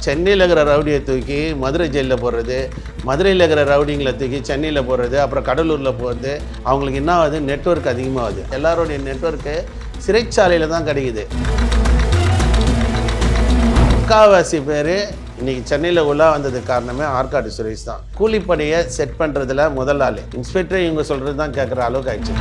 சென்னையில் இருக்கிற ரவுடியை தூக்கி மதுரை ஜெயிலில் போடுறது, மதுரையில் இருக்கிற ரவுடிங்களை தூக்கி சென்னையில் போடுறது, அப்புறம் கடலூரில் போகிறது. அவங்களுக்கு என்ன ஆகுது? நெட்வொர்க் அதிகமாகுது. எல்லாருடைய நெட்வொர்க்கு சிறைச்சாலையில் தான் கிடைக்குது. முக்கால்வாசி பேர் இன்றைக்கி சென்னையில் உள்ளே வந்ததுக்கு காரணமே ஆற்காடு சுரேஷ் தான். கூலிப்படையை செட் பண்ணுறதுல முதல் ஆள் இன்ஸ்பெக்டர் இவங்க சொல்கிறது தான் கேட்குற அளவுக்கு ஆயிடுச்சு.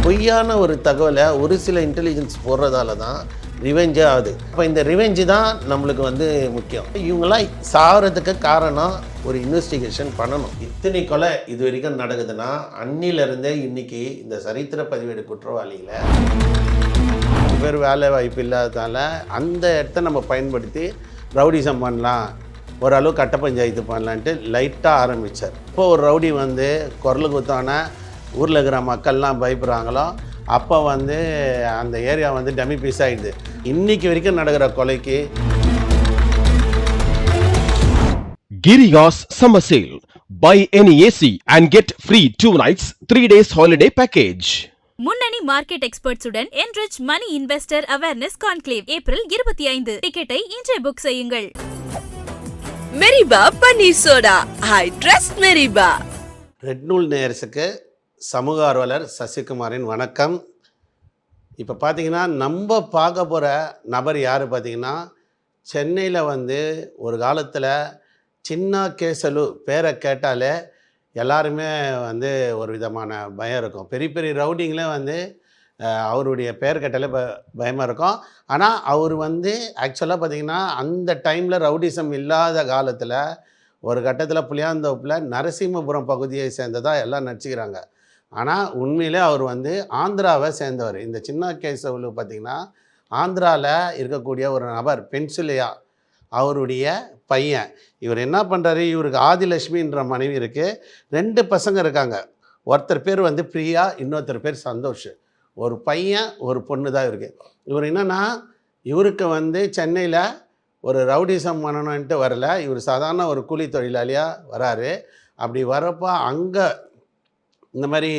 பொய்யான ஒரு தகவலை ஒரு சில இன்டெலிஜென்ஸ் போடுறதால தான் ரிவெஞ்சே ஆகுது. அப்போ இந்த ரிவெஞ்சு தான் நம்மளுக்கு முக்கியம். இவங்களாம் சாகிறதுக்கு காரணம் ஒரு இன்வெஸ்டிகேஷன் பண்ணணும். இத்தனை கொலை இது வரைக்கும் நடக்குதுன்னா அன்னிலிருந்தே இன்றைக்கி இந்த சரித்திர பதிவேடு குற்றவாளிகளை பேர் வேலை வாய்ப்பு இல்லாததால் அந்த இடத்த நம்ம பயன்படுத்தி ரவுடிசம் பண்ணலாம், ஓரளவு கட்ட பஞ்சாயத்து பண்ணலான்ட்டு லைட்டாக ஆரம்பித்தார். இப்போது ஒரு ரவுடி குரல் குத்தான ஊரில் இருக்கிற மக்கள்லாம் பயப்படுறாங்களோ அப்போ அந்த ஏரியா டமி பீஸ் ஆகிடுது. இன்றைக்கி வரைக்கும் நடக்கிற கொலைக்கு Giriya's Summer Sale. Buy any AC and get free 2 nights, 3 days holiday package. முன்னணி மார்க்கெட் எக்ஸ்பர்ட்ஸுடன் enrich money investor awareness conclave April 25. டிக்கெட்டை இன்றே புக் செய்யுங்கள். Meriba panneer soda. I trust Meriba. Red நூல் நேயர்ஸுக்கு சமூக ஆர்வலர் சசிகுமாரின் வணக்கம். இப்போ பார்த்தீங்கன்னா நம்ம பார்க்க போகிற நபர் யார் பார்த்தீங்கன்னா, சென்னையில் ஒரு காலத்தில் சின்ன கேசலு பேரை கேட்டாலே எல்லாருமே ஒரு விதமான பயம் இருக்கும். பெரிய பெரிய ரவுடிங்களே அவருடைய பேர் கேட்டாலே பயமாக இருக்கும். ஆனால் அவர் ஆக்சுவலாக பார்த்திங்கன்னா அந்த டைமில் ரவுடிசம் இல்லாத காலத்தில் ஒரு கட்டத்தில் புளியாந்தோப்பில் நரசிம்மபுரம் பகுதியை சேர்ந்ததாக எல்லாம் நினச்சிக்கிறாங்க. ஆனால் உண்மையிலே அவர் ஆந்திராவை சேர்ந்தவர். இந்த சின்ன கேசவலு பார்த்திங்கன்னா ஆந்திராவில் இருக்கக்கூடிய ஒரு நபர், பென்சிலியா அவருடைய பையன். இவர் என்ன பண்ணுறாரு, இவருக்கு ஆதிலட்சுமின்ற மனைவி இருக்குது, 2 பசங்க இருக்காங்க. ஒருத்தர் பேர் பிரியா, இன்னொருத்தர் பேர் சந்தோஷ். ஒரு பையன் ஒரு பொண்ணு தான் இருக்குது. இவர் என்னென்னா, இவருக்கு சென்னையில் ஒரு ரவுடிசம் பண்ணணுன்ட்டு வரல, இவர் சாதாரண ஒரு கூலி தொழிலாளியாக வராரு. அப்படி வரப்போ அங்கே இந்த மாதிரி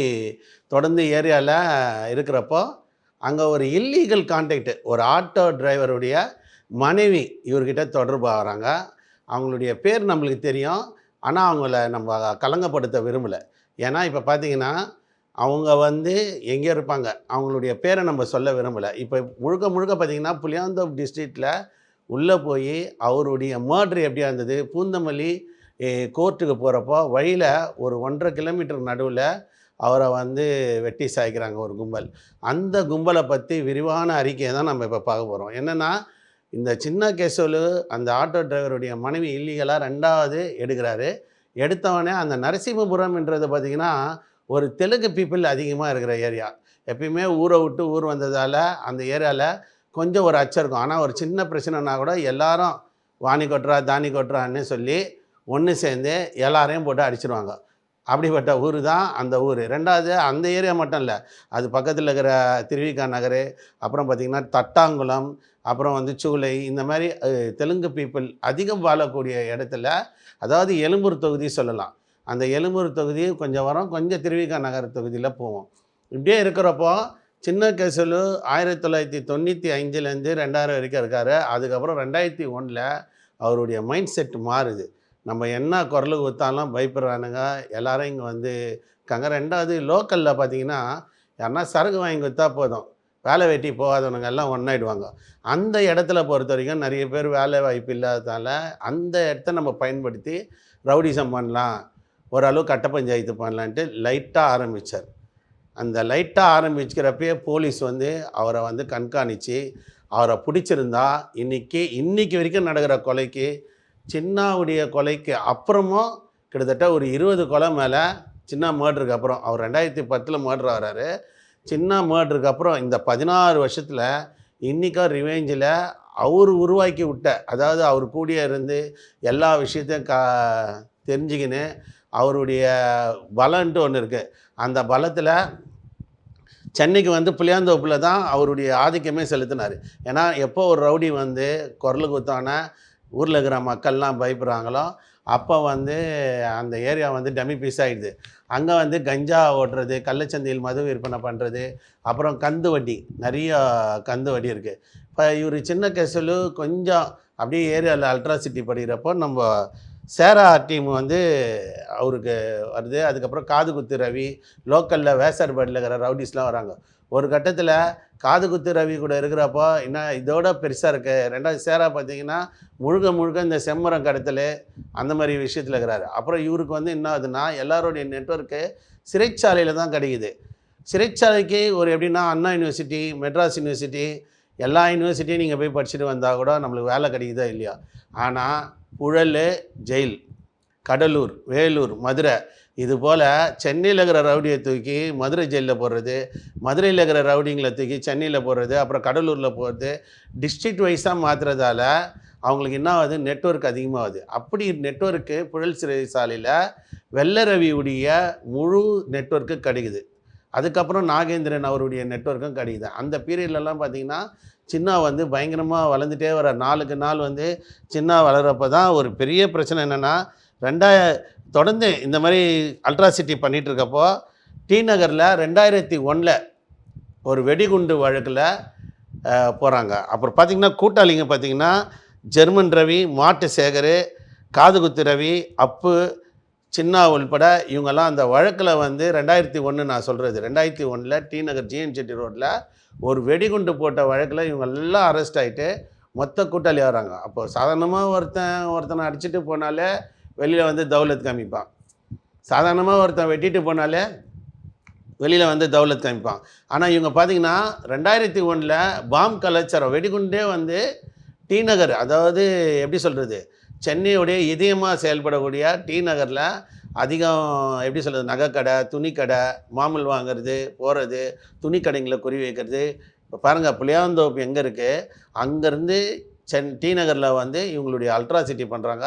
தொடர்ந்து ஏரியாவில் இருக்கிறப்போ அங்கே ஒரு இல்லீகல் கான்டாக்ட், ஒரு ஆட்டோ டிரைவருடைய மனைவி இவர்கிட்ட தொடர்பு ஆகிறாங்க. அவங்களுடைய பேர் நம்மளுக்கு தெரியும், ஆனால் அவங்கள நம்ம கலங்கப்படுத்த விரும்பலை. ஏன்னா இப்போ பார்த்திங்கன்னா அவங்க எங்கே இருப்பாங்க, அவங்களுடைய பேரை நம்ம சொல்ல விரும்பலை. இப்போ முழுக்க முழுக்க பார்த்திங்கன்னா புளியாந்தோப் டிஸ்ட்ரிக்டில் உள்ளே போய் அவருடைய மர்டர் எப்படியா இருந்தது, பூந்தமல்லி கோர்ட்டுக்கு போகிறப்போ வழியில் ஒரு 1.5 கிலோமீட்டர் நடுவில் அவரை வெட்டி சாய்க்கிறாங்க ஒரு கும்பல். அந்த கும்பலை பற்றி விரிவான அறிக்கையை தான் நம்ம இப்போ பார்க்க போகிறோம். என்னென்னா, இந்த சின்ன கேசவலு அந்த ஆட்டோ டிரைவருடைய மனைவி இல்லீகலாக 2வது எடுக்கிறாரு. எடுத்தவொடனே அந்த நரசிம்மபுரம்ன்றது பார்த்திங்கன்னா ஒரு தெலுங்கு பீப்புள் அதிகமாக இருக்கிற ஏரியா. எப்பயுமே ஊரை விட்டு ஊர் வந்ததால் அந்த ஏரியாவில் கொஞ்சம் ஒரு அச்சம் இருக்கும். ஆனால் ஒரு சின்ன பிரச்சனைனா கூட எல்லாரும் வாணி கொட்டுறா தானி கொட்டுறான்னு சொல்லி ஒன்று சேர்ந்து எல்லாரையும் போட்டு அடிச்சிடுவாங்க. அப்படிப்பட்ட ஊர் தான் அந்த ஊர். 2வது அந்த ஏரியா மட்டும் இல்லை, அது பக்கத்தில் இருக்கிற திருவிக நகர், அப்புறம் பார்த்திங்கன்னா தட்டாங்குளம், அப்புறம் சூளை, இந்த மாதிரி தெலுங்கு பீப்புள் அதிகம் வாழக்கூடிய இடத்துல, அதாவது எழும்பூர் தொகுதி சொல்லலாம். அந்த எழும்பூர் தொகுதி கொஞ்சம் வரும், கொஞ்சம் திருவிக நகர் தொகுதியில் போவோம். இப்படியே இருக்கிறப்போ சின்ன கேசலு 1995லேருந்து 2000 வரைக்கும் இருக்கார். அதுக்கப்புறம் 2001 அவருடைய மைண்ட் செட் மாறுது. நம்ம என்ன குரல் கொடுத்தாலும் பயப்படுறானுங்க, எல்லாரும் இங்கே இருக்காங்க. 2வது லோக்கலில் பார்த்திங்கன்னா யாருன்னா சரக்கு வாங்கி கொடுத்தா போதும், வேலை வெட்டி போகாதவனுங்க எல்லாம் ஒன்றாயிடுவாங்க. அந்த இடத்துல பொறுத்த வரைக்கும் நிறைய பேர் வேலை வாய்ப்பு இல்லாததால் அந்த இடத்த நம்ம பயன்படுத்தி ரவுடிசம் பண்ணலாம், ஓரளவு கட்ட பஞ்சாயத்து பண்ணலான்ட்டு லைட்டாக ஆரம்பித்தார். அந்த லைட்டாக ஆரம்பிக்கிறப்பே போலீஸ் அவரை கண்காணித்து அவரை பிடிச்சிருந்தா இன்றைக்கி வரைக்கும் நடக்கிற கொலைக்கு, சின்னாவுடைய கொலைக்கு அப்புறமும் கிட்டத்தட்ட ஒரு 20 கொலை மேலே, சின்ன மர்டருக்கு அப்புறம் அவர் 2010 மர்டர் ஆகிறாரு. சின்ன மர்டருக்கு அப்புறம் இந்த 16 வருஷத்தில் இன்றைக்கும் ரிவெஞ்சில் அவர் உருவாக்கி விட்ட, அதாவது அவர் கூடிய இருந்து எல்லா விஷயத்தையும் தெரிஞ்சுக்கின்னு அவருடைய பலன்ட்டு ஒன்று இருக்குது. அந்த பலத்தில் சென்னைக்கு புளியாந்தோப்பில் தான் அவருடைய ஆதிக்கமே செலுத்தினார். ஏன்னா எப்போ ஒரு ரவுடி குரல் குத்தான ஊரில் இருக்கிற மக்கள்லாம் பயப்படுறாங்களோ அப்போ அந்த ஏரியா டமி பீஸ் ஆகிடுது. அங்கே கஞ்சா ஓட்டுறது, கள்ளச்சந்தையில் மது விற்பனை பண்ணுறது, அப்புறம் கந்து வட்டி, நிறைய கந்து வட்டி இருக்குது. இப்போ இவர் சின்ன கேசலு கொஞ்சம் அப்படியே ஏரியாவில் அல்ட்ராசிட்டி படிக்கிறப்போ நம்ம சேரா டீம் வந்து அவருக்கு வருது. அதுக்கப்புறம் காது குத்து ரவி, லோக்கலில் வேசார்பாடியில் இருக்கிற ரவுடிஸ்லாம் வராங்க. ஒரு கட்டத்தில் காது குத்து ரவி கூட இருக்கிறப்போ என்ன இதோட பெருசாக இருக்குது. ரெண்டாவது சேரா பார்த்தீங்கன்னா முழுக்க இந்த செம்மரம் கடத்தல் அந்த மாதிரி விஷயத்தில் இருக்கிறாரு. அப்புறம் இவருக்கு வந்து என்ன ஆகுதுன்னா எல்லாருடைய நெட்வொர்க்கு சிறைச்சாலையில் தான் கிடைக்குது. சிறைச்சாலைக்கு ஒரு எப்படின்னா அண்ணா யூனிவர்சிட்டி, மெட்ராஸ் யூனிவர்சிட்டி, எல்லா யூனிவர்சிட்டியும் நீங்கள் போய் படிச்சுட்டு வந்தால் கூட நம்மளுக்கு வேலை கிடைக்குதா இல்லையா. ஆனால் புழல் ஜெயில், கடலூர், வேலூர், மதுரை, இது போல் சென்னையில் இருக்கிற ரவுடியை தூக்கி மதுரை ஜெயிலில் போடுறது, மதுரையில் இருக்கிற ரவுடிங்களை தூக்கி சென்னையில் போடுறது, அப்புறம் கடலூரில் போடுறது, டிஸ்ட்ரிக்ட் வைஸாக மாற்றுறதால அவங்களுக்கு என்ன ஆகுது, நெட்வொர்க் அதிகமாகுது. அப்படி நெட்வொர்க்கு புழல் சிறைச்சாலையில் வெள்ளரவியுடைய முழு நெட்வொர்க்கு கிடைக்குது. அதுக்கப்புறம் நாகேந்திரன் அவருடைய நெட்வொர்க்கும் கிடைக்குது. அந்த பீரியட்லலாம் பார்த்திங்கன்னா சின்னா வந்து பயங்கரமாக வளர்ந்துட்டே வர, நாளுக்கு நாள் வந்து சின்னா வளர்கிறப்ப தான் ஒரு பெரிய பிரச்சனை என்னென்னா, தொடர்ந்து இந்த மாதிரி அல்ட்ராசிட்டி பண்ணிகிட்டு இருக்கப்போ டி நகரில் 2001 ஒரு வெடிகுண்டு வழக்கில் போகிறாங்க. அப்புறம் பார்த்திங்கன்னா கூட்டாளிங்க பார்த்திங்கன்னா ஜெர்மன் ரவி, மாட்டு சேகர், காதுகுத்து ரவி, அப்பு, சின்னா உள்பட இவங்கெல்லாம் அந்த வழக்கில் வந்து 2001 நான் சொல்கிறது 2001 டி நகர் ஜிஎன் செட்டி ரோட்டில் ஒரு வெடிகுண்டு போட்ட வழக்கில் இவங்க எல்லாம் அரெஸ்ட் ஆகிட்டு மொத்த கூட்டாளி வராங்க. அப்போ சாதாரணமாக ஒருத்தனை அடிச்சுட்டு போனாலே வெளியில் வந்து தௌலத் காமிப்பான். சாதாரணமாக ஒருத்தன் வெட்டிட்டு போனாலே வெளியில் வந்து தௌலத் காமிப்பான். ஆனால் இவங்க பார்த்திங்கன்னா 2001 பாம் கலாச்சாரம் வெடிகுண்டே வந்து டி நகர், அதாவது எப்படி சொல்கிறது, சென்னையுடைய இதயமாக செயல்படக்கூடிய டி நகரில் அதிகம் எப்படி சொல்கிறது, நகைக்கடை, துணிக்கடை, மாமல் வாங்கிறது, போகிறது, துணி கடைங்களை குறி வைக்கிறது. இப்போ பாருங்கள் புளியாந்தோப்பு எங்கே இருக்குது, அங்கேருந்து டி நகரில் வந்து இவங்களுடைய அல்ட்ராசிட்டி பண்ணுறாங்க.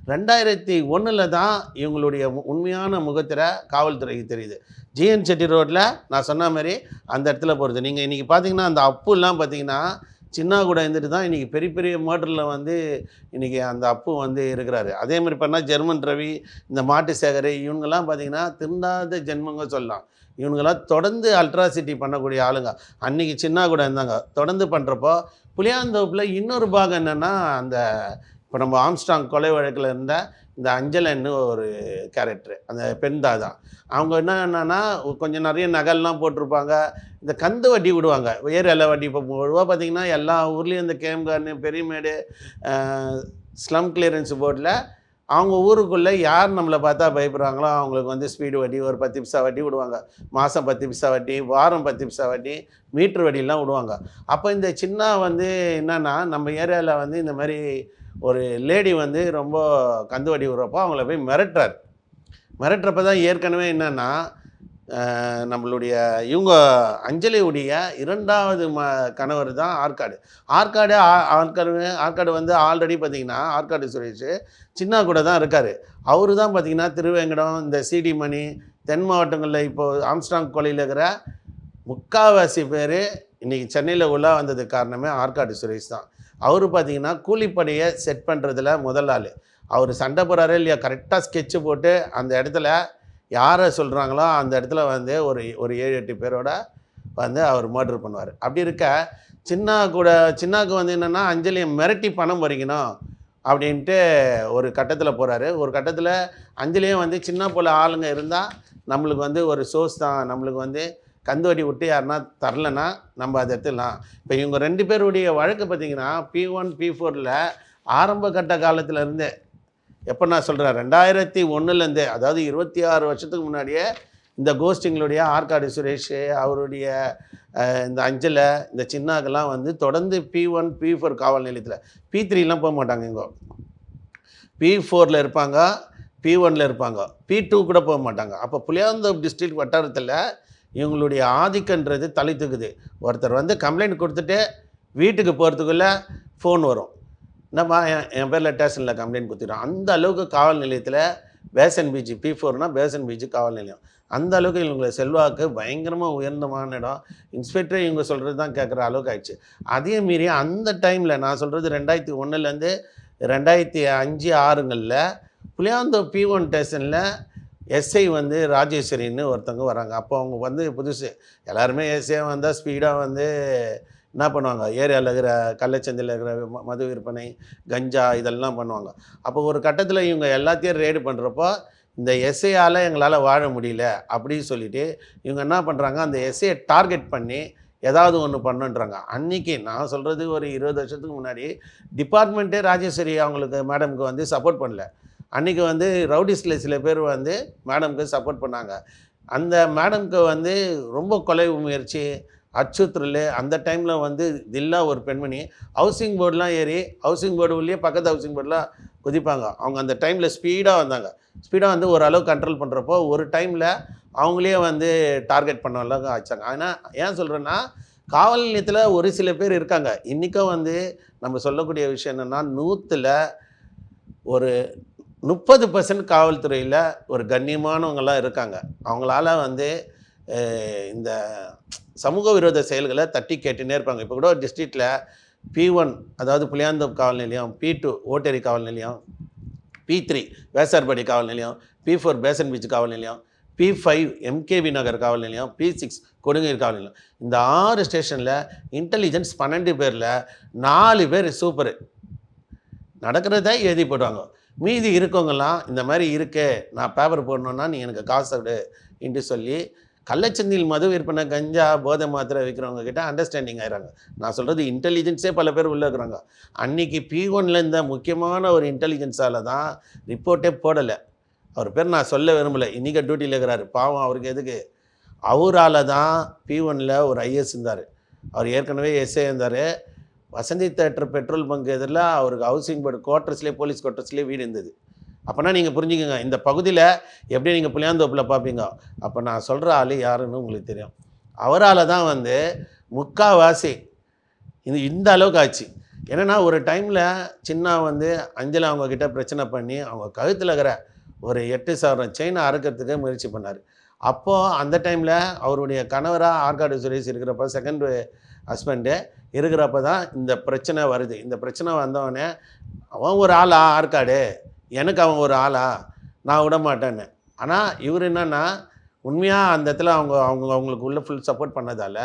2001 தான் இவங்களுடைய உண்மையான முகத்திரை காவல்துறைக்கு தெரியுது. ஜிஎன் செட்டி ரோட்டில் நான் சொன்ன மாதிரி அந்த இடத்துல போகிறது. நீங்கள் இன்றைக்கி பார்த்தீங்கன்னா அந்த அப்புலாம் பார்த்தீங்கன்னா சின்னா கூட இருந்துட்டு தான் இன்றைக்கி பெரிய பெரிய மர்டரில் வந்து இன்றைக்கி அந்த அப்பு வந்து இருக்கிறாரு. அதே மாதிரி பண்ணால் ஜெர்மன் ரவி, இந்த மாட்டு சேகர், இவங்கெல்லாம் பார்த்திங்கன்னா திருந்தாத ஜென்மங்க சொல்லலாம். இவங்கெல்லாம் தொடர்ந்து அல்ட்ராசிட்டி பண்ணக்கூடிய ஆளுங்க. அன்றைக்கி சின்னா கூட இருந்தாங்க. தொடர்ந்து பண்ணுறப்போ புளியாந்தோப்பில் இன்னொரு பாகம் என்னென்னா, அந்த இப்போ நம்ம ஆம்ஸ்டாங் கொலை வழக்கில் இருந்த இந்த அஞ்சலன்னு ஒரு கேரக்டரு, அந்த பெண் தான். அவங்க என்னென்னா கொஞ்சம் நிறைய நகைலாம் போட்டிருப்பாங்க. இந்த கந்து வட்டி விடுவாங்க, ஏரியாவில் வட்டி. இப்போ பொதுவாக பார்த்திங்கன்னா எல்லா ஊர்லேயும் இந்த கேம்கார்னு, பெரியமேடு, ஸ்லம் கிளியரன்ஸ் போர்டில் அவங்க ஊருக்குள்ளே யார் நம்மளை பார்த்தா பயப்படுறாங்களோ அவங்களுக்கு வந்து ஸ்பீடு வட்டி ஒரு 10 பைசா வட்டி விடுவாங்க. மாதம் 10 பைசா வட்டி, வாரம் 10 பைசா வட்டி, மீட்ரு வட்டிலாம் விடுவாங்க. அப்போ இந்த சின்னா வந்து என்னென்னா நம்ம ஏரியாவில் வந்து இந்த மாதிரி ஒரு லேடி வந்து ரொம்ப கந்து வட்டி விடுறப்போ அவங்கள போய் மிரட்டுறப்ப தான் ஏற்கனவே என்னென்னா நம்மளுடைய இவங்க அஞ்சலியுடைய 2வது கணவர் தான் ஆற்காடு வந்து ஆல்ரெடி பார்த்திங்கன்னா ஆற்காடு சுரேஷ் சின்னா கூட தான் இருக்கார். அவரு தான் பார்த்திங்கன்னா திருவேங்கடம், இந்த சிடி மணி, தென் மாவட்டங்களில் இப்போது ஆம்ஸ்டாங் கொலையில் இருக்கிற முக்கால்வாசி பேர் இன்றைக்கி சென்னையில் உள்ளே வந்ததுக்கு காரணமே ஆற்காடு சுரேஷ் தான். அவர் பார்த்திங்கன்னா கூலிப்படையை செட் பண்ணுறதுல முதல் ஆள். அவர் சண்டை போகிறாரே இல்லையா, கரெக்டாக ஸ்கெட்சு போட்டு அந்த இடத்துல யாரை சொல்கிறாங்களோ அந்த இடத்துல வந்து ஒரு 7-8 பேரோட வந்து அவர் மர்டர் பண்ணுவார். அப்படி இருக்க சின்னாவுக்கு வந்து என்னென்னா அஞ்சலியை மிரட்டி பணம் பறிக்கணும் அப்படின்ட்டு ஒரு கட்டத்தில் போகிறாரு. ஒரு கட்டத்தில் அஞ்சலியும் வந்து சின்ன போல் ஆளுங்க இருந்தால் நம்மளுக்கு வந்து ஒரு சோர்ஸ் தான், நம்மளுக்கு வந்து கந்துவடி விட்டு யாருன்னா தரலைன்னா நம்ம அதை எடுத்துடலாம். இப்போ இவங்க 2 பேருடைய வழக்கு பார்த்திங்கன்னா P1 P4 ஆரம்ப கட்ட காலத்தில் இருந்தே, எப்போ நான் சொல்கிறேன் 2001 அதாவது 26 வருஷத்துக்கு முன்னாடியே இந்த கோஸ்டிங்களுடைய ஆற்காடு சுரேஷ், அவருடைய இந்த அஞ்சலை, இந்த சின்னாக்கெல்லாம் வந்து தொடர்ந்து P1 P4 காவல் நிலையத்தில், P3லாம் போக மாட்டாங்க. இங்கே P4 இருப்பாங்க, P1 இருப்பாங்க, P2 கூட போக மாட்டாங்க. அப்போ புளியாந்தோப்பு டிஸ்ட்ரிக்ட் வட்டாரத்தில் இவங்களுடைய ஆதிக்கன்றது தலை தூக்குது. ஒருத்தர் வந்து கம்ப்ளைண்ட் கொடுத்துட்டு வீட்டுக்கு போகிறதுக்குள்ளே ஃபோன் வரும், நம்ம என் பேரில் ஸ்டேஷனில் கம்ப்ளைண்ட் கொடுத்துட்டோம். அந்த அளவுக்கு காவல் நிலையத்தில் passion beach, P4 passion beach காவல் நிலையம், அந்த அளவுக்கு இவங்களை செல்வாக்கு பயங்கரமாக உயர்ந்தமான இடம். இன்ஸ்பெக்டரே இவங்க சொல்கிறது தான் கேட்குற அளவுக்கு ஆயிடுச்சு. அதே மீறி அந்த டைமில் நான் சொல்கிறது 2001 2005-6 புளியாந்தோப்பு P1 ஸ்டேஷனில் எஸ்ஐ வந்து ராஜேஸ்வரின்னு ஒருத்தவங்க வராங்க. அப்போ அவங்க வந்து புதுசு, எல்லாருமே எஸ்ஐ வந்தால் ஸ்பீடாக வந்து என்ன பண்ணுவாங்க, ஏரியாவில் இருக்கிற கள்ளச்சந்தையில் இருக்கிற மது விற்பனை, கஞ்சா இதெல்லாம் பண்ணுவாங்க. அப்போ ஒரு கட்டத்தில் இவங்க எல்லாத்தையும் ரெய்டு பண்ணுறப்போ, இந்த எஸ்ஐயால் எங்களால் வாழ முடியல அப்படின்னு சொல்லிட்டு இவங்க என்ன பண்ணுறாங்க, அந்த எஸ்ஐயை டார்கெட் பண்ணி ஏதாவது ஒன்று பண்ணுன்றாங்க. அன்றைக்கி நான் சொல்கிறது ஒரு 20 வருஷத்துக்கு முன்னாடி டிபார்ட்மெண்ட்டே ராஜேஸ்வரி அவங்களுக்கு மேடம்க்கு வந்து சப்போர்ட் பண்ணல. அன்றைக்கி வந்து ரவுடிஸில் சில பேர் வந்து மேடம்க்கு சப்போர்ட் பண்ணாங்க. அந்த மேடம்க்கு வந்து ரொம்ப கொலை முயற்சி, அச்சுறுத்தல், அந்த டைமில் வந்து தில்லா ஒரு பெண்மணி ஹவுசிங் போர்டெலாம் ஏறி ஹவுசிங் போர்டு உள்ளே பக்கத்து ஹவுசிங் போர்டெலாம் குதிப்பாங்க. அவங்க அந்த டைமில் ஸ்பீடாக வந்தாங்க. ஸ்பீடாக வந்து ஓரளவு கண்ட்ரோல் பண்ணுறப்போ ஒரு டைமில் அவங்களே வந்து டார்கெட் பண்ண அளவுக்கு ஆச்சாங்க. ஆனால் ஏன் சொல்கிறேன்னா, காவல் நிலையத்தில் ஒரு சில பேர் இருக்காங்க. இன்றைக்கும் வந்து நம்ம சொல்லக்கூடிய விஷயம் என்னென்னா, 100ல் ஒரு 30% காவல்துறையில் ஒரு கண்ணியமானவங்களாம் இருக்காங்க. அவங்களால வந்து இந்த சமூக விரோத செயல்களை தட்டி கேட்டுன்னே இருப்பாங்க. இப்போ கூட டிஸ்ட்ரிக்டில் P1 அதாவது புளியாந்தோப்பு காவல் நிலையம், P2 ஓட்டேரி காவல் நிலையம், P3 வேசார்பாடி காவல் நிலையம், P4 பேசன் பீச் காவல் நிலையம், P5 MKB நகர் காவல் நிலையம், P6 கொடுங்கூர் காவல் நிலையம். இந்த 6 ஸ்டேஷனில் இன்டெலிஜென்ஸ் 12 பேரில் 4 பேர் சூப்பரு, நடக்கிறத எழுதி போடுவாங்க. மீதி இருக்கவங்கெல்லாம் இந்த மாதிரி இருக்கே, நான் பேப்பர் போடணுன்னா நீ எனக்கு காசு விடு என்று சொல்லி கள்ளச்சந்தையில் மது விற்பனை, கஞ்சா, போதை மாத்திரை விற்கிறவங்க கிட்ட அண்டர்ஸ்டாண்டிங் ஆகிறாங்க. நான் சொல்கிறது இன்டெலிஜென்ஸே பல பேர் உள்ளே இருக்கிறாங்க. அன்றைக்கி P1 இந்த முக்கியமான ஒரு இன்டெலிஜென்ஸால் தான் ரிப்போர்ட்டே போடலை. அவர் பேர் நான் சொல்ல விரும்பலை, இன்றைக்கி டியூட்டியில் இருக்கிறாரு, பாவம் அவருக்கு எதுக்கு. அவரால் தான் P1 ஒரு ஐஎஸ் இருந்தார். அவர் ஏற்கனவே எஸ்ஏ இருந்தார். வசந்தி தேட்டர் பெட்ரோல் பங்க் எதிரில் அவருக்கு ஹவுசிங் போர்டு குவார்ட்டர்ஸ்லேயே, போலீஸ் குவார்ட்டர்ஸ்லேயே வீடு இருந்தது. அப்போனா நீங்கள் புரிஞ்சுக்கோங்க, இந்த பகுதியில் எப்படி நீங்கள் புளியாந்தோப்பில் பார்ப்பீங்க, அப்போ நான் சொல்கிற ஆள் யாருன்னு உங்களுக்கு தெரியும். அவரால் தான் வந்து முக்கால்வாசி இந்த அளவுக்கு ஆச்சு. என்னென்னா ஒரு டைமில் சின்ன வந்து அஞ்சலி அவங்கக்கிட்ட பிரச்சனை பண்ணி அவங்க கழுத்தில் இருக்கிற ஒரு 8,000 செயினை அறுக்கிறதுக்கு முயற்சி பண்ணார். அப்போது அந்த டைமில் அவருடைய கணவராக ஆற்காடு சுரேஷ் இருக்கிறப்ப, செகண்ட் ஹஸ்பண்டு இருக்கிறப்ப தான் இந்த பிரச்சனை வருது. இந்த பிரச்சனை வந்தவொடனே அவன் ஒரு ஆளா ஆற்காடு, எனக்கு அவன் ஒரு ஆளா, நான் விட மாட்டேன்னு. ஆனால் இவர் என்னென்னா உண்மையாக அந்த இடத்துல அவங்களுக்கு உள்ள ஃபுல் சப்போர்ட் பண்ணதால்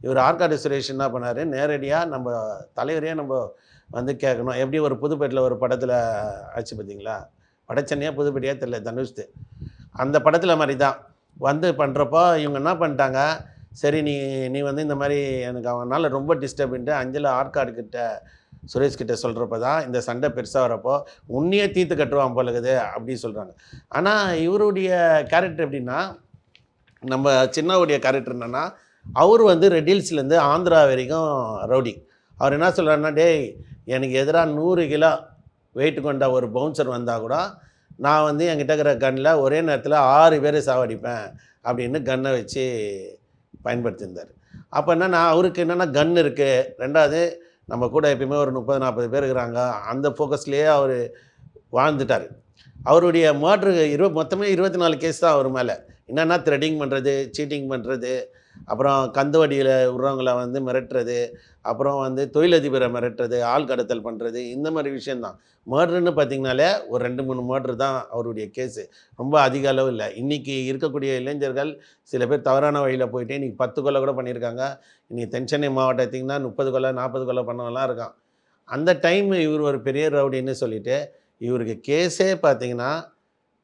இவர் ஆற்காடு சுரேஷ் என்ன பண்ணார், நேரடியாக நம்ம தலைவரையே நம்ம வந்து கேட்கணும். எப்படி ஒரு புதுப்பேட்டில் ஒரு படத்தில் ஆச்சு பார்த்தீங்களா, வடச்சென்னையாக புதுப்பேட்டையாக தெரியல, தனுஷ்து அந்த படத்தில் மாதிரி தான் வந்து பண்ணுறப்போ இவங்க என்ன பண்ணிட்டாங்க, சரி நீ வந்து இந்த மாதிரி எனக்கு அவனால் ரொம்ப டிஸ்டர்பின்ட்டு அஞ்சலி ஆற்காடு கிட்ட சுரேஷ் கிட்ட சொல்கிறப்ப தான் இந்த சண்டை பெருசாக வரப்போ உன்னையே தீர்த்து கட்டுவான் போலகுது அப்படி சொல்கிறாங்க. ஆனால் இவருடைய கேரக்டர் எப்படின்னா, நம்ம சின்னவுடைய கேரக்டர் என்னென்னா, அவர் வந்து ரெட்டில்ஸ்லேருந்து ஆந்திரா வரைக்கும் ரவுடி. அவர் என்ன சொல்கிறாருன்னா, டேய் எனக்கு எதிராக 100 கிலோ வெயிட் கொண்ட ஒரு பவுன்சர் வந்தால் கூட நான் வந்து என்கிட்ட இருக்கிற கன்னில் ஒரே நேரத்தில் 6 பேரை சாவடிப்பேன் அப்படின்னு கன்னை வச்சு பயன்படுத்தியிருந்தார். அப்போ என்னென்னா அவருக்கு என்னென்னா கன் இருக்குது, ரெண்டாவது நம்ம கூட எப்பயுமே ஒரு 30-40 பேர் இருக்கிறாங்க, அந்த ஃபோக்கஸ்லேயே அவர் வாழ்ந்துட்டார். அவருடைய மர்டரு மொத்தமே 24 கேஸ் தான் அவர் மேலே. என்னென்னா த்ரெட்டிங் பண்ணுறது, சீட்டிங் பண்ணுறது, அப்புறம் கந்துவடியில் விடுறவங்கள வந்து மிரட்டுறது, அப்புறம் வந்து தொழிலதிபரை மிரட்டுறது, ஆள் கடத்தல் பண்ணுறது, இந்த மாதிரி விஷயந்தான். மர்டருன்னு பார்த்திங்கனாலே ஒரு 2-3 மர்டரு தான் அவருடைய கேஸு, ரொம்ப அதிக அளவு இல்லை. இன்றைக்கி இருக்கக்கூடிய இளைஞர்கள் சில பேர் தவறான வழியில் போயிட்டு இன்றைக்கி 10 கொலை கூட பண்ணியிருக்காங்க. இன்றைக்கி தென்சென்னை மாவட்டத்திங்கன்னா 30 கொலை 40 கொலை பண்ணவெல்லாம் இருக்கான். அந்த டைம் இவர் ஒரு பெரிய ரவுடின்னு சொல்லிவிட்டு இவருக்கு கேஸே பார்த்திங்கன்னா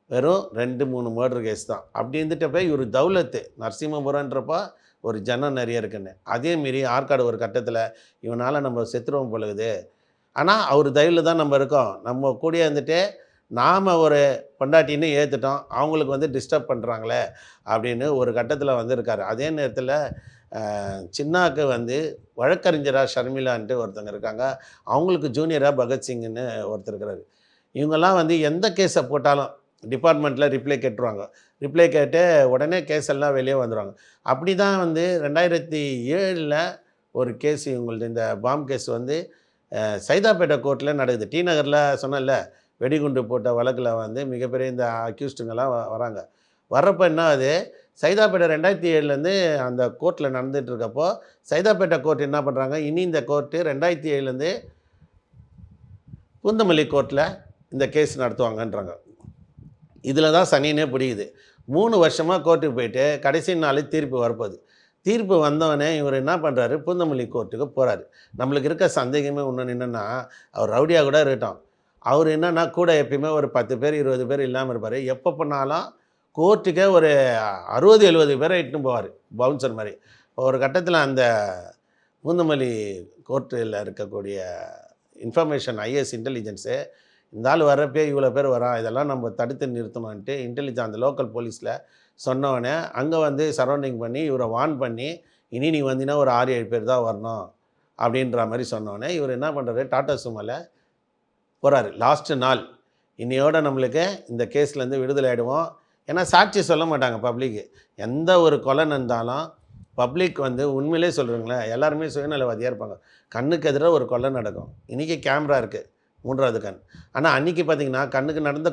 வெறும் 2-3 மர்டர் கேஸ் தான். அப்படி இருந்துட்டப்போ இவர் தௌலத்து நரசிம்மபுரன்றப்போ ஒரு ஜனம் நிறைய இருக்குன்னு, அதே மாரி ஆற்காடு ஒரு கட்டத்தில் இவனால் நம்ம செத்துருவோம் போலுகுது. ஆனால் அவர் தயவில் தான் நம்ம இருக்கோம், நம்ம கூடயே இருந்துட்டு நாம் ஒரு பொண்டாட்டின்னு ஏற்றுட்டோம், அவங்களுக்கு வந்து டிஸ்டர்ப் பண்ணுறாங்களே அப்படின்னு ஒரு கட்டத்தில் வந்திருக்காரு. அதே நேரத்தில் சின்னாக்கு வந்து வழக்கறிஞராக ஷர்மிளான்ட்டு ஒருத்தங்க இருக்காங்க, அவங்களுக்கு ஜூனியராக பகத்சிங்னு ஒருத்தர் இருக்கிறாரு. இவங்கெல்லாம் வந்து எந்த கேஸை போட்டாலும் டிபார்ட்மெண்ட்டில் ரிப்ளை கேட்டுருவாங்க. ரிப்ளை கேட்டு உடனே கேஸ் எல்லாம் வெளியே வந்துடுவாங்க. அப்படி தான் வந்து 2007 ஒரு கேஸ் இவங்கள்ட்ட இந்த பாம் கேஸ் வந்து சைதாப்பேட்டை கோர்ட்டில் நடக்குது. டி நகரில் சொன்னல வெடிகுண்டு போட்ட வழக்கில் வந்து மிகப்பெரிய இந்த அக்யூஸ்டுங்கெல்லாம் வராங்க. வர்றப்போ என்ன ஆகுது, சைதாப்பேட்டை 2007 அந்த கோர்ட்டில் நடந்துகிட்ருக்கப்போ சைதாப்பேட்டை கோர்ட் என்ன பண்ணுறாங்க, இனி இந்த கோர்ட்டு 2007 பூந்தமல்லி கோர்ட்டில் இந்த கேஸ் நடத்துவாங்கன்றாங்க. இதில் தான் சனினே பிடிக்குது. 3 வருஷமாக கோர்ட்டுக்கு போயிட்டு கடைசி நாள் தீர்ப்பு வரப்போகுது. தீர்ப்பு வந்தவொடனே இவர் என்ன பண்ணுறாரு, பூந்தமல்லி கோர்ட்டுக்கு போகிறாரு. நம்மளுக்கு இருக்க சந்தேகமே இன்னொன்று என்னென்னா, அவர் ரவுடியாக கூட இருக்கட்டும், அவர் என்னன்னா கூட எப்பயுமே ஒரு 10 பேர் 20 பேர் இல்லாமல் இருப்பார். எப்போ பண்ணாலும் கோர்ட்டுக்கே ஒரு 60-70 பேரை இட்டுன்னு போவார், பவுன்சர் மாதிரி. ஒரு கட்டத்தில் அந்த பூந்தமல்லி கோர்ட்டில் இருக்கக்கூடிய இன்ஃபர்மேஷன் ஐஏஎஸ் இன்டெலிஜென்ஸு, இந்த ஆள் வர்றப்பே இவ்வளோ பேர் வரான், இதெல்லாம் நம்ம தடுத்து நிறுத்தணுன்ட்டு அந்த லோக்கல் போலீஸில் சொன்னவொடனே அங்கே வந்து சரௌண்டிங் பண்ணி இவரை வார்ன் பண்ணி, இனி நீ வந்தீங்கன்னா ஒரு 6-7 பேர் தான் வரணும் அப்படின்ற மாதிரி சொன்னோடனே இவர் என்ன பண்ணுறாரு, டாட்டா சுமோவில் போகிறாரு. லாஸ்ட்டு நாள், இன்னையோட நம்மளுக்கு இந்த கேஸ்லேருந்து விடுதலை ஆகிடுவோம். ஏன்னா சாட்சி சொல்ல மாட்டாங்க பப்ளிக்கு. எந்த ஒரு கொலை நடந்தாலும் பப்ளிக் வந்து உண்மையிலே சொல்கிறீங்களேன், எல்லாருமே சுயநலவாதியாக இருப்பாங்க. கண்ணுக்கு எதிராக ஒரு கொலை நடக்கும். இன்றைக்கி கேமரா இருக்குது, 3வது கண். ஆனால் அன்றைக்கி பார்த்திங்கன்னா கண்ணுக்கு நடந்த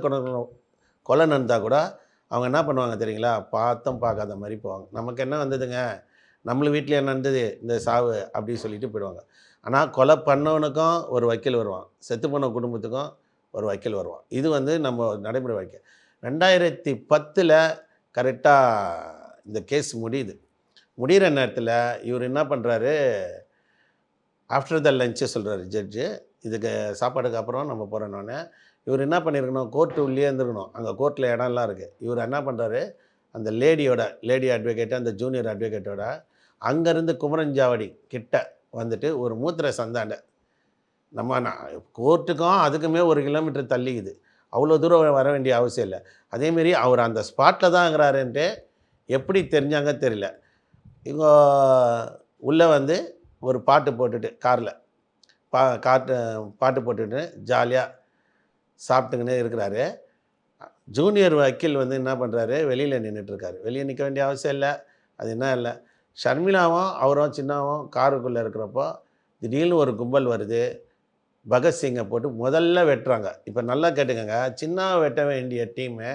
கொலை நடந்தால் கூட அவங்க என்ன பண்ணுவாங்க தெரியுங்களா, பார்த்தும் பார்க்காத மாதிரி போவாங்க. நமக்கு என்ன வந்ததுங்க, நம்மள வீட்டில் என்ன நடந்தது இந்த சாவு அப்படின்னு சொல்லிட்டு போயிடுவாங்க. ஆனால் கொலை பண்ணவனுக்கும் ஒரு வக்கீல் வருவான், செத்து போன குடும்பத்துக்கும் ஒரு வக்கீல் வருவான். இது வந்து நம்ம நடைமுறை வாழ்க்கை. 2010 கரெக்டாக இந்த கேஸ் முடியுது. முடிகிற நேரத்தில் இவர் என்ன பண்ணுறாரு, ஆஃப்டர் த லஞ்சு சொல்கிறாரு ஜட்ஜு, இதுக்கு சாப்பாடுக்கு அப்புறம் நம்ம போகிறோன்னொன்னே இவர் என்ன பண்ணியிருக்கணும், கோர்ட்டு உள்ளே இருந்துருக்கணும். அங்கே கோர்ட்டில் இடம்லாம் இருக்குது. இவர் என்ன பண்ணுறாரு, அந்த லேடி அட்வொகேட்டு, அந்த ஜூனியர் அட்வொகேட்டோட அங்கேருந்து குமரஞ்சாவடி கிட்ட வந்துட்டு ஒரு மூத்திர சந்தாண்ட, நம்ம கோர்ட்டுக்கும் அதுக்குமே 1 கிலோமீட்டர் தள்ளிக்குது. அவ்வளோ தூரம் வர வேண்டிய அவசியம் இல்லை. அதேமாரி அவர் அந்த ஸ்பாட்டில் தான் இருக்கிறாருன்ட்டு எப்படி தெரிஞ்சாங்க தெரியல. இவங்க உள்ளே வந்து ஒரு பாட்டு போட்டுட்டு காரில் பாட்டு போட்டுட்டு ஜாலியாக சாப்பிட்டுங்கன்னே இருக்கிறாரு. ஜூனியர் வக்கீல் வந்து என்ன பண்ணுறாரு, வெளியில் நின்றுட்டுருக்காரு. வெளியே நிற்க வேண்டிய அவசியம் இல்லை. அது என்ன இல்லை, ஷர்மிளாவும் அவரும் சின்னாவும் காருக்குள்ளே இருக்கிறப்போ திடீர்னு ஒரு கும்பல் வருது, பகத்சிங்கை போட்டு முதல்ல வெட்டுறாங்க. இப்போ நல்லா கேட்டுக்கங்க, சின்னாவை வெட்ட வேண்டிய டீமு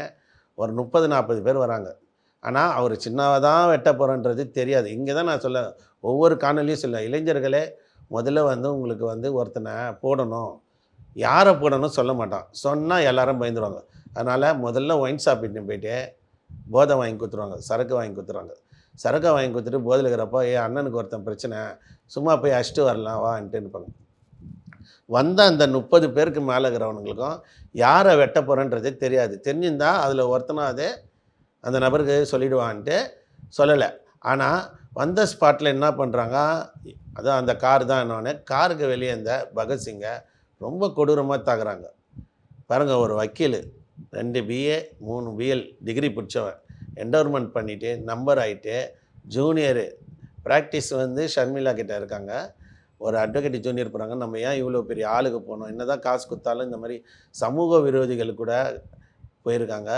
ஒரு 30-40 பேர் வராங்க. ஆனால் அவர் சின்னாவை தான் வெட்ட போகிறோன்றது தெரியாது. இங்கே தான் நான் சொல்ல, ஒவ்வொரு காணொலியும் சொல்ல, இளைஞர்களே முதல்ல வந்து உங்களுக்கு வந்து ஒருத்தனை போடணும், யாரை போடணும் சொல்ல மாட்டான், சொன்னால் எல்லாரும் பயந்துருவாங்க. அதனால் முதல்ல ஒயின் ஷாப் இட்டுன்னு போயிட்டு போதை வாங்கி கொடுத்துருவாங்க, சரக்கு வாங்கி கொடுத்துருவாங்க. சரக்கை வாங்கி கொடுத்துட்டு போதையில் இருக்கிறப்போ, அண்ணனுக்கு ஒருத்தன் பிரச்சனை, சும்மா போய் அடிச்சுட்டு வரலாம் வான்ட்டு இருப்பாங்க. வந்த அந்த 30 பேருக்கு மேலே இருக்கிறவனுங்களுக்கும் யாரை வெட்ட போகிறேன்றதே தெரியாது. தெரிஞ்சிருந்தால் அதில் ஒருத்தனாவது அந்த நபருக்கு சொல்லிவிடுவான்ட்டு சொல்லலை. ஆனால் வந்த ஸ்பாட்டில் என்ன பண்ணுறாங்க, அதான் அந்த கார் தான் என்னொன்னே, காருக்கு வெளியே இந்த பகத்சிங்கை ரொம்ப கொடூரமாக தாக்குறாங்க. பாருங்கள், ஒரு வக்கீல் 2 BA 3 BL டிகிரி பிடிச்சவன், என்டோர்மெண்ட் பண்ணிவிட்டு நம்பர் ஆகிட்டு, ஜூனியரு ப்ராக்டிஸ் வந்து ஷர்மிளா கிட்டே இருக்காங்க, ஒரு அட்வொகேட் ஜூனியர் போகிறாங்க. நம்ம ஏன் இவ்வளோ பெரிய ஆளுக்கு போகணும், என்ன தான் காசு கொடுத்தாலும் இந்த மாதிரி சமூக விரோதிகள் கூட போயிருக்காங்க.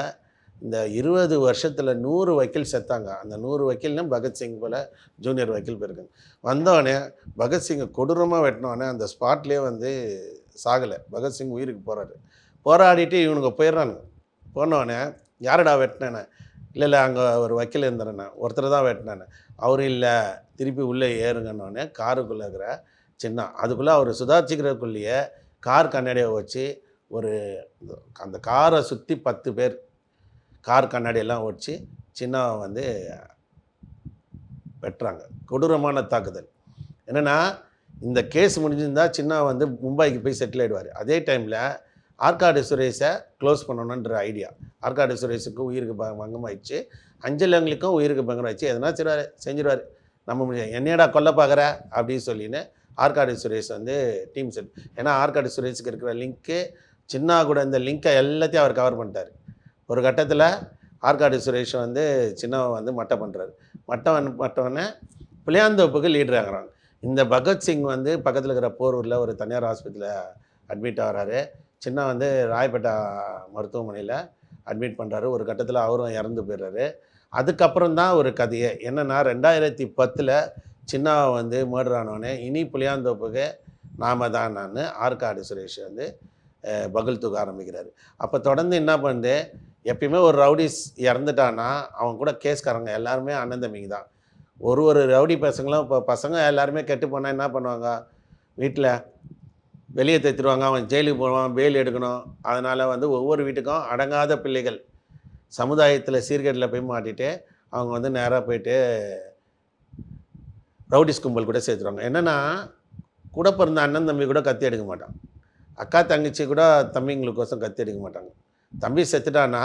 இந்த 20 வருஷத்தில் 100 வக்கீல் செத்தாங்க. அந்த 100 வக்கீல்னா பகத்சிங் போல் ஜூனியர் வக்கீல் போயிருக்காங்க. வந்தவொடனே பகத்சிங்கை கொடூரமாக வெட்டினோடனே அந்த ஸ்பாட்லேயே வந்து சாகலை, பகத்சிங் உயிருக்கு போராடிட்டு இவனுங்க போயிடுறாங்க. போனோடனே யாரடா வெட்டினேன்னு, இல்லை அங்கே ஒரு வக்கீல் இருந்துறேண்ணே, ஒருத்தர் தான் வெட்டினேன்னு. அவரும் இல்லை, திருப்பி உள்ளே ஏறுங்கன்னொடனே காருக்குள்ளே இருக்கிற சின்ன, அதுக்குள்ளே அவர் சுதாச்சிக்கிறதுக்குள்ளேயே கார் கண்ணாடியை வச்சு ஒரு அந்த காரை சுற்றி 10 பேர் கார் கண்ணாடியெல்லாம் வச்சு சின்னாவை வந்து வெட்டுறாங்க. கொடூரமான தாக்குதல். என்னென்னா, இந்த கேஸ் முடிஞ்சிருந்தால் சின்னா வந்து மும்பைக்கு போய் செட்டில் ஆகிடுவார். அதே டைமில் ஆற்காடு சுரேஷை க்ளோஸ் பண்ணணுன்ற ஐடியா. ஆற்காடு சுரேஷுக்கும் உயிருக்கு பங்கமாயிடுச்சு, அஞ்சலங்களுக்கும் உயிருக்கு பங்கமாயிடுச்சு. எதனா செஞ்சிருவார், நம்ம முடியாது, என்னையடா கொல்ல பார்க்குற அப்படின்னு சொல்லின்னு ஆற்காடு சுரேஷ் வந்து டீம் செட். ஏன்னா ஆற்காடு சுரேஷுக்கு இருக்கிற லிங்க்கு, சின்னா கூட இந்த லிங்க்கை எல்லாத்தையும் அவர் கவர் பண்ணிட்டார். ஒரு கட்டத்தில் ஆற்காடு சுரேஷ் வந்து சின்னாவை வந்து மட்டை பண்ணுறாரு. மட்டவனே புளியாந்தோப்புக்கு லீடர் ஆகிறாங்க. இந்த பகத்சிங் வந்து பக்கத்தில் இருக்கிற போரூரில் ஒரு தனியார் ஆஸ்பத்திரியில் அட்மிட் ஆகிறாரு. சின்னா வந்து ராயப்பேட்டா மருத்துவமனையில் அட்மிட் பண்ணுறாரு. ஒரு கட்டத்தில் அவரும் இறந்து போயிடுறாரு. அதுக்கப்புறம் தான் ஒரு கதையே என்னென்னா, 2010 சின்னாவை வந்து மர்டர் ஆனவொடனே இனி புளியாந்தோப்புக்கு நாம தான் நான் ஆற்காடு சுரேஷ் வந்து பகல் தூக்க ஆரம்பிக்கிறாரு. அப்போ தொடர்ந்து என்ன பண்ணுது, எப்பயுமே ஒரு ரவுடிஸ் இறந்துட்டான்னா அவன் கூட கேஸ்காரங்க எல்லாருமே அண்ணன் தம்பிங்க தான். ஒரு ரவுடி பசங்களும் இப்போ பசங்க எல்லாருமே கெட்டு போனால் என்ன பண்ணுவாங்க, வீட்டில் வெளியே தேத்திடுவாங்க, அவன் ஜெயிலுக்கு போவான், பெயில் எடுக்கணும். அதனால் வந்து ஒவ்வொரு வீட்டுக்கும் அடங்காத பிள்ளைகள் சமுதாயத்தில் சீர்கேட்டில் போய் மாட்டிட்டு அவங்க வந்து நேராக போயிட்டு ரவுடிஸ் கும்பல் கூட சேர்த்துருவாங்க. என்னென்னா கூட பிறந்த அண்ணன் தம்பி கூட கத்தி எடுக்க மாட்டாங்க. அக்கா தங்கச்சி கூட தம்பிங்களுக்கோசம் கத்தி எடுக்க மாட்டாங்க. தம்பி செத்துட்டான்னா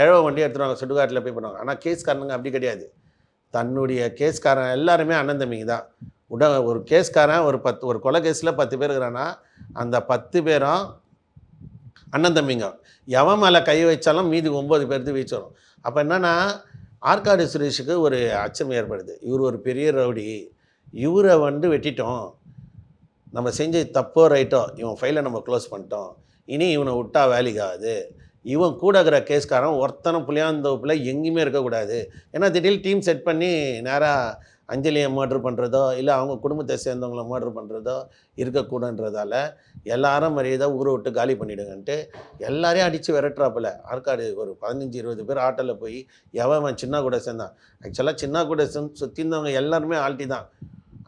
எழவ வண்டி எடுத்துருவாங்க, சுடுகாட்டில் போய் பண்ணுவாங்க. ஆனால் கேஸ்காரனுங்க அப்படி கிடையாது. தன்னுடைய கேஸ்காரன் எல்லாருமே அண்ணன் தம்பிங்க தான். ஒரு கேஸ்காரன் ஒரு கொலை கேஸில் 10 பேர் இருக்கிறான்னா அந்த 10 பேரும் அண்ணன் தம்பிங்க. எவன் மேலே கை வச்சாலும் மீதி 9 பேர்த்து வீச்சு வரும். அப்போ என்னென்னா ஆற்காடு சுரேஷுக்கு ஒரு அச்சம் ஏற்படுது. இவர் ஒரு பெரிய ரவுடி, இவரை வெட்டிட்டோம், நம்ம செஞ்ச தப்போ ரைட்டோ இவன் ஃபைலை நம்ம க்ளோஸ் பண்ணிட்டோம், இனி இவனை விட்டா வேலைக்கு ஆகுது, இவன் கூட இருக்கிற கேஸ்காரன் ஒருத்தனை புளியாந்தோப்பில் எங்கேயுமே இருக்கக்கூடாது. ஏன்னா திடீர்னு டீம் செட் பண்ணி நேராக அஞ்சலியை மர்டர் பண்ணுறதோ இல்லை அவங்க குடும்பத்தை சேர்ந்தவங்கள மர்டர் பண்ணுறதோ இருக்கக்கூடாதுன்றதால எல்லாரும் மரியாதை ஊரை விட்டு காலி பண்ணிவிடுங்கன்ட்டு எல்லாரையும் அடித்து விரட்டுறாப்புல. ஆற்காடு ஒரு 15-20 பேர் ஆட்டோவில் போய் எவன் சின்ன கூட சேர்ந்தான். ஆக்சுவலாக சின்ன கூட சுற்றிருந்தவங்க எல்லாருமே ஆல்ட்டி தான்.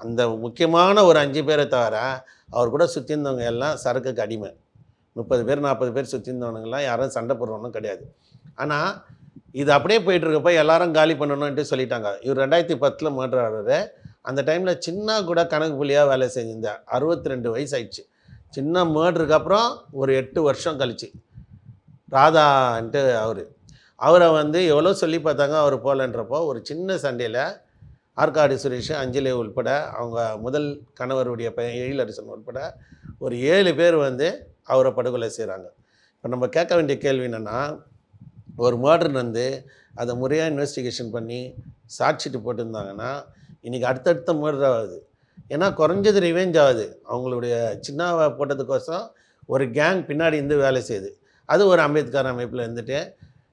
அந்த முக்கியமான ஒரு 5 பேரை தவிர அவர் கூட சுற்றிருந்தவங்க எல்லாம் சரக்குக்கு அடிமை. 30 பேர் 40 பேர் சுற்றிருந்தவனுங்கெல்லாம் யாரும் சண்டை போடுறவனும் கிடையாது. ஆனால் இது அப்படியே போயிட்டுருக்கப்போ எல்லாரும் காலி பண்ணணுன்ட்டு சொல்லிட்டாங்க. இவர் 2010 மர்டர் ஆடுறாரு. அந்த டைமில் சின்ன கூட கணக்கு புள்ளியாக வேலை செஞ்சிருந்தார். 62 வயசு ஆயிடுச்சு. சின்ன மர்டருக்கு அப்புறம் ஒரு 8 வருஷம் கழிச்சு ராதான்ட்டு அவரை எவ்வளோ சொல்லி பார்த்தாங்க, அவர் போகலன்றப்போ ஒரு சின்ன சண்டையில் ஆற்காடு சுரேஷ், அஞ்சலி உள்பட அவங்க முதல் கணவருடைய பையன் எழிலரசன் உள்பட ஒரு 7 பேர் அவரை படுகொலை செய்கிறாங்க. இப்போ நம்ம கேட்க வேண்டிய கேள்வி என்னென்னா, ஒரு மர்டர் அதை முறையாக இன்வெஸ்டிகேஷன் பண்ணி சாட்சிட்டு போட்டிருந்தாங்கன்னா இன்றைக்கி அடுத்தடுத்த மர்டர் ஆகுது. ஏன்னா குறைஞ்சது ரிவெஞ்ச் ஆகுது. அவங்களுடைய சின்னாவை போட்டதுக்கோசம் ஒரு கேங் பின்னாடி வேலை செய்யுது. அது ஒரு அம்பேத்கர் அமைப்பில்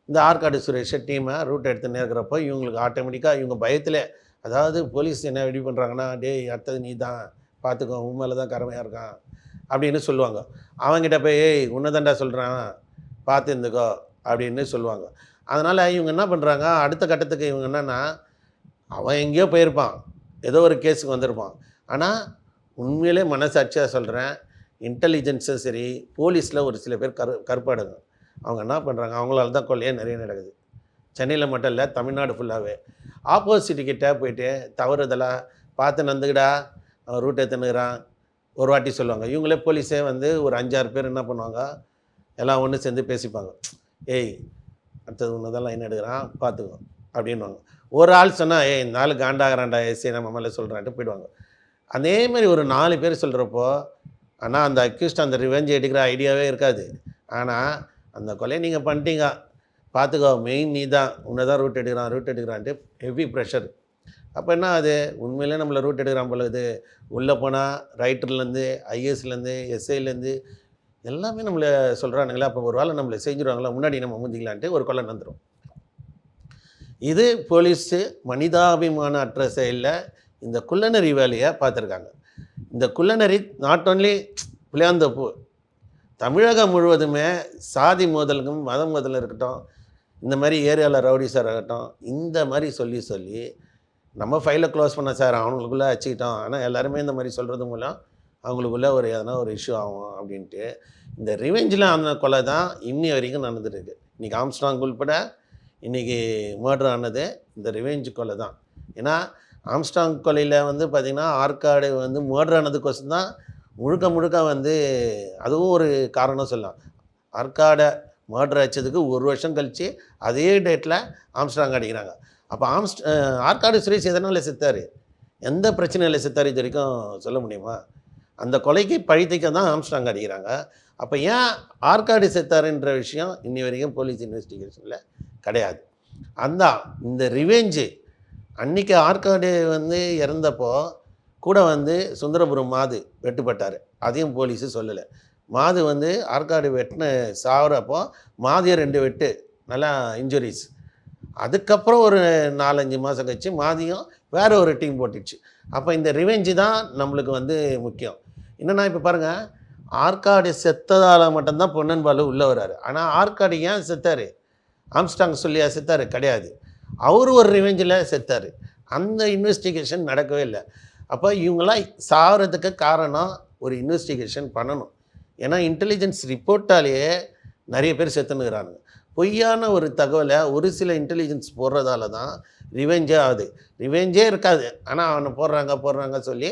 இந்த ஆற்காடு சுரேஷை டீமை ரூட் எடுத்துன்னு இருக்கிறப்போ இவங்களுக்கு ஆட்டோமேட்டிக்காக இவங்க பயத்தில், அதாவது போலீஸ் என்ன ரெடி பண்ணுறாங்கன்னா, டேய் அடுத்தது நீ தான் பார்த்துக்கோ, உன் மேலே தான் கடமையாக இருக்கான் அப்படின்னு சொல்லுவாங்க. அவங்ககிட்ட போய் ஏய் உன்னதாண்டா சொல்கிறான் பார்த்து இருந்துக்கோ அப்படின்னு சொல்லுவாங்க. அதனால் இவங்க என்ன பண்ணுறாங்க, அடுத்த கட்டத்துக்கு இவங்க என்னென்னா, அவன் எங்கேயோ போயிருப்பான், ஏதோ ஒரு கேஸுக்கு வந்திருப்பான். ஆனால் உண்மையிலே மனசாட்சியாக சொல்கிறேன், இன்டெலிஜென்ஸும் சரி போலீஸில் ஒரு சில பேர் கருப்பாடுங்க. அவங்க என்ன பண்ணுறாங்க, அவங்களால தான் கொள்ளையே நிறைய நடக்குது. சென்னையில் மட்டும் இல்லை, தமிழ்நாடு ஃபுல்லாகவே. ஆப்போசிட்டுக்கிட்ட போய்ட்டு தவறுதலாக பார்த்து நந்துக்கிடா அவன் ரூட் எடுத்துன்னுக்கிறான் ஒரு வாட்டி சொல்லுவாங்க. இவங்களே போலீஸே ஒரு 5-6 பேர் என்ன பண்ணுவாங்க, எல்லாம் ஒன்று சேர்ந்து பேசிப்பாங்க. ஏய் அடுத்தது ஒன்று தான் லைன் எடுக்கிறான் பார்த்துக்கோ அப்படின்வாங்க. ஒரு ஆள் சொன்னால் ஏய் இந்த ஆள் காண்டாகிறான்டா ஏசி நம்ம மேலே சொல்கிறான்ட்டு போயிடுவாங்க. அதேமாதிரி ஒரு 4 பேர் சொல்கிறப்போ ஆனால் அந்த அக்யூஸ்ட் அந்த ரிவெஞ்ச் எடுக்கிற ஐடியாவே இருக்காது. ஆனால் அந்த கொலையை நீங்கள் பண்ணிட்டீங்க பார்த்துக்கோ, மெயின் நீ தான், உன்னை தான் ரூட் எடுக்கிறான்ட்டு ஹெவி ப்ரெஷர். அப்போ என்ன அது உண்மையிலே நம்மளை ரூட் எடுக்கிறான் போல. இது உள்ளே போனால் ரைட்டர்லேருந்து ஐஏஎஸ்லேருந்து எஸ்ஐலேருந்து எல்லாமே நம்மளை சொல்கிறானுங்களே. அப்போ ஒரு வேளை நம்மளை செஞ்சுருவாங்களா, முன்னாடி நம்ம முந்திக்கலான்ட்டு ஒரு கொலை நடந்துடும். இது போலீஸு மனிதாபிமான அற்ற செயலில் இந்த குள்ளநரி வேலையை பார்த்துருக்காங்க. இந்த குள்ளநரி நாட் ஓன்லி புளியாந்தோப்பு, தமிழகம் முழுவதுமே சாதி மோதலுக்கும் மத மோதலும் இருக்கட்டும், இந்த மாதிரி ஏரியாவில் ரவுடிஸாக இருக்கட்டும், இந்த மாதிரி சொல்லி நம்ம ஃபைலை க்ளோஸ் பண்ண சார் அவங்களுக்குள்ளே வச்சுக்கிட்டோம். ஆனால் எல்லாருமே இந்த மாதிரி சொல்கிறது மூலம் அவங்களுக்குள்ளே எதனா ஒரு இஷ்யூ ஆகும் அப்படின்ட்டு இந்த ரிவெஞ்சில் அந்த கொலை தான் இன்னி வரைக்கும் நடந்துட்டுருக்கு. இன்றைக்கி ஆம்ஸ்ட்ராங் உள்பட இன்றைக்கி மர்டர் ஆனது இந்த ரிவெஞ்ச் கொலை தான். ஏன்னா ஆம்ஸ்ட்ராங் கொலையில் பார்த்திங்கன்னா ஆற்காடு மர்டர் ஆனதுக்கோசம் தான் முழுக்க அதுவும் ஒரு காரணம் சொல்லலாம். ஆற்காடை மர்டர் ஆச்சதுக்கு 1 வருஷம் கழித்து அதே டேட்டில் ஆம்ஸ்ட்ராங் அடிக்கிறாங்க. அப்போ ஆற்காடு சுரேஷ் எதனால் செத்தார், எந்த பிரச்சனையில் செத்தார் இது வரைக்கும் சொல்ல முடியுமா? அந்த கொலைக்கு பழித்திக்க தான் ஆம்ஸ்ட்ராங் அடிக்கிறாங்க. அப்போ ஏன் ஆற்காடு செத்தாருன்ற விஷயம் இன்னி வரைக்கும் போலீஸ் இன்வெஸ்டிகேஷனில் கிடையாது. இந்த ரிவெஞ்சு அன்றைக்கி ஆற்காடு இறந்தப்போ கூட சுந்தரபுரம் மாது வெட்டுப்பட்டார். அதையும் போலீஸு சொல்லலை. மாது ஆற்காடு வெட்டின சாகிறப்போ மாதியை 2 வெட்டு நல்லா இன்ஜுரிஸ். அதுக்கப்புறம் ஒரு 4-5 மாதம் கழிச்சு மாதியும் வேறு ஒரு டீம் போட்டுச்சு. அப்போ இந்த ரிவெஞ்சு தான் நம்மளுக்கு முக்கியம். என்னென்னா இப்போ பாருங்கள், ஆற்காடு செத்ததால் மட்டும்தான் பொன்னன் பாலு உள்ளே வர்றாரு. ஆனால் ஆற்காடு ஏன் செத்தார், ஆம்ஸ்ட்ராங் சொல்லியா செத்தார்? கிடையாது. அவர் ஒரு ரிவெஞ்சில் செத்தார். அந்த இன்வெஸ்டிகேஷன் நடக்கவே இல்லை. அப்போ இவங்களாம் சாகிறதுக்கு காரணம் ஒரு இன்வெஸ்டிகேஷன் பண்ணணும். ஏன்னா இன்டெலிஜென்ஸ் ரிப்போர்ட்டாலேயே நிறைய பேர் செத்துனுக்கிறாங்க. பொய்யான ஒரு தகவலை ஒரு சில இன்டெலிஜென்ஸ் போடுறதால தான் ரிவெஞ்சே ஆகுது. ரிவெஞ்சே இருக்காது, ஆனால் அவனை போடுறாங்க சொல்லி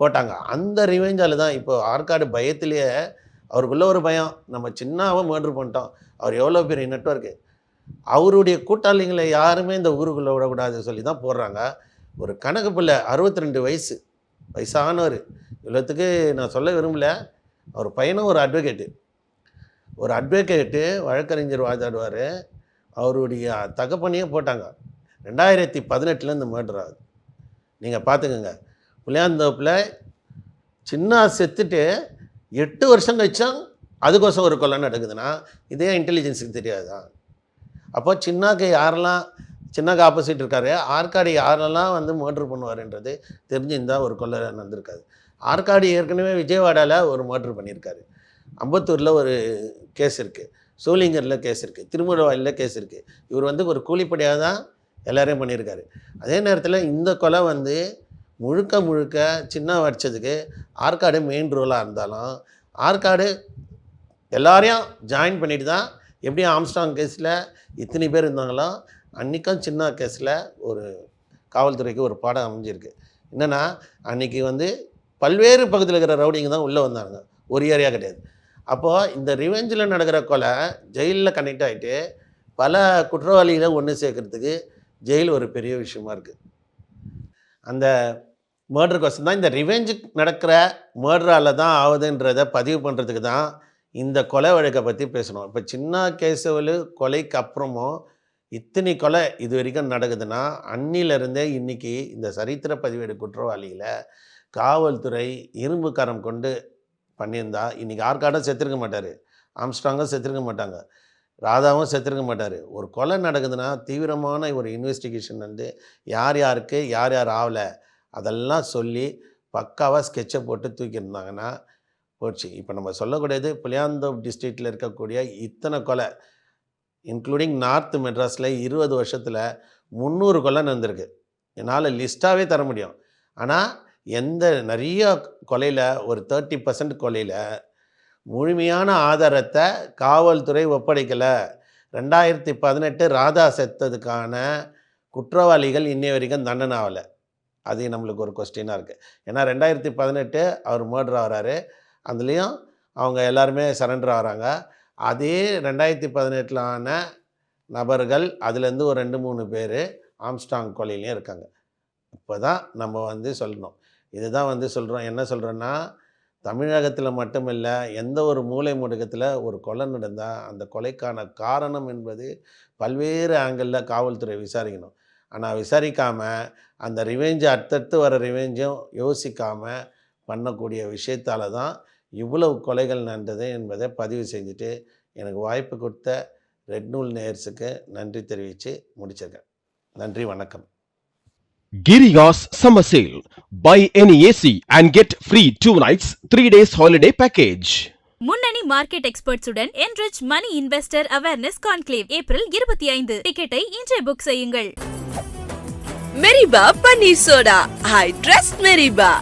போட்டாங்க. அந்த ரிவெஞ்சால் தான் இப்போ ஆற்காடு பயத்திலேயே அவருக்குள்ள ஒரு பயம், நம்ம சின்னாவை மர்டர் பண்ணிட்டோம், அவர் எவ்வளோ பெரிய நெட்வொர்க்கு, அவருடைய கூட்டாளிகளை யாருமே இந்த ஊருக்குள்ளே விடக்கூடாது சொல்லி தான் போடுறாங்க. ஒரு கணக்கு பிள்ளை 62 வயசானவர், இவ்வளோத்துக்கு நான் சொல்ல விரும்பல. அவர் பையனும் ஒரு அட்வொகேட்டு வழக்கறிஞர் வாதாடுவார். அவருடைய தகப்பனையே போட்டாங்க. 2018 இந்த மர்டர் ஆகுது. நீங்கள் பார்த்துக்கோங்க. புளியாந்தோப்பில் சின்ன செத்துட்டு 8 வருஷம் கழிச்சா அதுக்கோசம் ஒரு கொலை நடக்குதுன்னா இதே இன்டெலிஜென்ஸுக்கு தெரியாதா? அப்போ சின்னாக்கு ஆப்போசிட் இருக்காரு, ஆற்காடு யாரெல்லாம் வந்து மர்டர் பண்ணுவார்ன்றது தெரிஞ்சிருந்தால் ஒரு கொலை நடந்திருக்காது. ஆற்காடு ஏற்கனவே விஜயவாடாவில் ஒரு மர்டர் பண்ணியிருக்காரு, அம்பத்தூரில் ஒரு கேஸ் இருக்குது, சோளிங்கரில் கேஸ் இருக்குது, திருமுருவாயில் கேஸ் இருக்குது. இவர் வந்து ஒரு கூலிப்படியாக தான் எல்லாரையும் பண்ணியிருக்காரு. அதே நேரத்தில் இந்த கொலை வந்து முழுக்க சின்ன வடித்ததுக்கு ஆற்காடு மெயின் ரோலாக இருந்தாலும் ஆற்காடு எல்லாரையும் ஜாயின் பண்ணிட்டு தான், எப்படி ஆம்ஸ்டாங் கேஸில் இத்தனை பேர் இருந்தாங்களோ அன்றைக்கும் சின்ன கேஸில் ஒரு காவல்துறைக்கு ஒரு பாடம் அமைஞ்சிருக்கு. என்னென்னா அன்றைக்கி வந்து பல்வேறு பகுதியில் இருக்கிற ரவுடிங்க தான் உள்ளே வந்தாங்க, ஒரு ஏரியா கிடையாது. அப்போது இந்த ரிவெஞ்சில் நடக்கிற கொலை ஜெயிலில் கனெக்ட் ஆகிட்டு பல குற்றவாளிகளை ஒன்று சேர்க்கறதுக்கு ஜெயில் ஒரு பெரிய விஷயமா இருக்குது. அந்த மர்டர் கோசம் தான் இந்த ரிவெஞ்சுக்கு நடக்கிற மர்டரால் தான் ஆகுதுன்றதை பதிவு பண்ணுறதுக்கு தான் இந்த கொலை வழக்கை பற்றி பேசணும். இப்போ சின்ன கேசவல் கொலைக்கு அப்புறமும் இத்தனை கொலை இது வரைக்கும் நடக்குதுன்னா அன்னிலிருந்தே இன்றைக்கி இந்த சரித்திர பதிவேடு குற்றவாளிகளை காவல்துறை இரும்பு கரம் கொண்டு பண்ணியிருந்தா இன்றைக்கி ஆற்காடும் செத்துருக்க மாட்டார், ஆம்ஸ்ட்ராங்கும் செத்துருக்க மாட்டாங்க, ராதாவும் செத்துருக்க மாட்டார். ஒரு கொலை நடக்குதுன்னா தீவிரமான ஒரு இன்வெஸ்டிகேஷன் வந்து யார் யார் ஆகலை அதெல்லாம் சொல்லி பக்காவாக ஸ்கெட்சை போட்டு தூக்கியிருந்தாங்கன்னா போச்சு. இப்போ நம்ம சொல்லக்கூடியது புளியாந்தோப் டிஸ்ட்ரிக்டில் இருக்கக்கூடிய இத்தனை கொலை, இன்க்ளூடிங் நார்த் மெட்ராஸில் 20 வருஷத்தில் 300 கொலை நடந்திருக்கு. என்னால் லிஸ்ட்டாகவே தர முடியும். ஆனால் நிறைய கொலையில் ஒரு 30% கொலையில் முழுமையான ஆதாரத்தை காவல்துறை ஒப்படைக்கலை. 2018 ராதா செத்ததுக்கான குற்றவாளிகள் இன்னை வரைக்கும் தண்டனை ஆகலை. அது நம்மளுக்கு ஒரு கொஸ்டினாக இருக்குது. ஏன்னா 2018 அவர் மர்டர் ஆகிறாரு, அதுலேயும் அவங்க எல்லாருமே சரண்டர் ஆகிறாங்க. அதே 2018 ஆன நபர்கள் அதுலேருந்து ஒரு 2-3 பேர் ஆம்ஸ்டாங் கொலையிலையும் இருக்காங்க. இப்போ தான் நம்ம வந்து சொல்லணும். இதுதான் வந்து சொல்கிறோம். என்ன சொல்கிறோன்னா, தமிழகத்தில் மட்டுமில்லை, எந்த ஒரு மூலை முடுக்கத்தில் ஒரு கொலை நடந்தால் அந்த கொலைக்கான காரணம் என்பது பல்வேறு ஆங்கிளில் காவல்துறை விசாரிக்கணும். ஆனால் விசாரிக்காமல் அந்த ரிவெஞ்சு அடுத்தடுத்து வர ரிவெஞ்சும் யோசிக்காமல் பண்ணக்கூடிய விஷயத்தால் தான் இவ்வளவு கொலைகள் நடந்தது என்பதை பதிவு செஞ்சுட்டு எனக்கு வாய்ப்பு கொடுத்த ரெட் நூல் நேயர்ஸுக்கு நன்றி தெரிவித்து முடிச்சிருக்கேன். நன்றி, வணக்கம். Giriya's Summer Sale. Buy any AC and get free 2 nights, 3 days holiday package. முன்னணி மார்க்கெட் எக்ஸ்பர்ட்ஸுடன் enrich money investor awareness conclave April 25. டிக்கெட்டை இன்றே புக் செய்யுங்கள். Meriba panneer soda. I trust Meriba.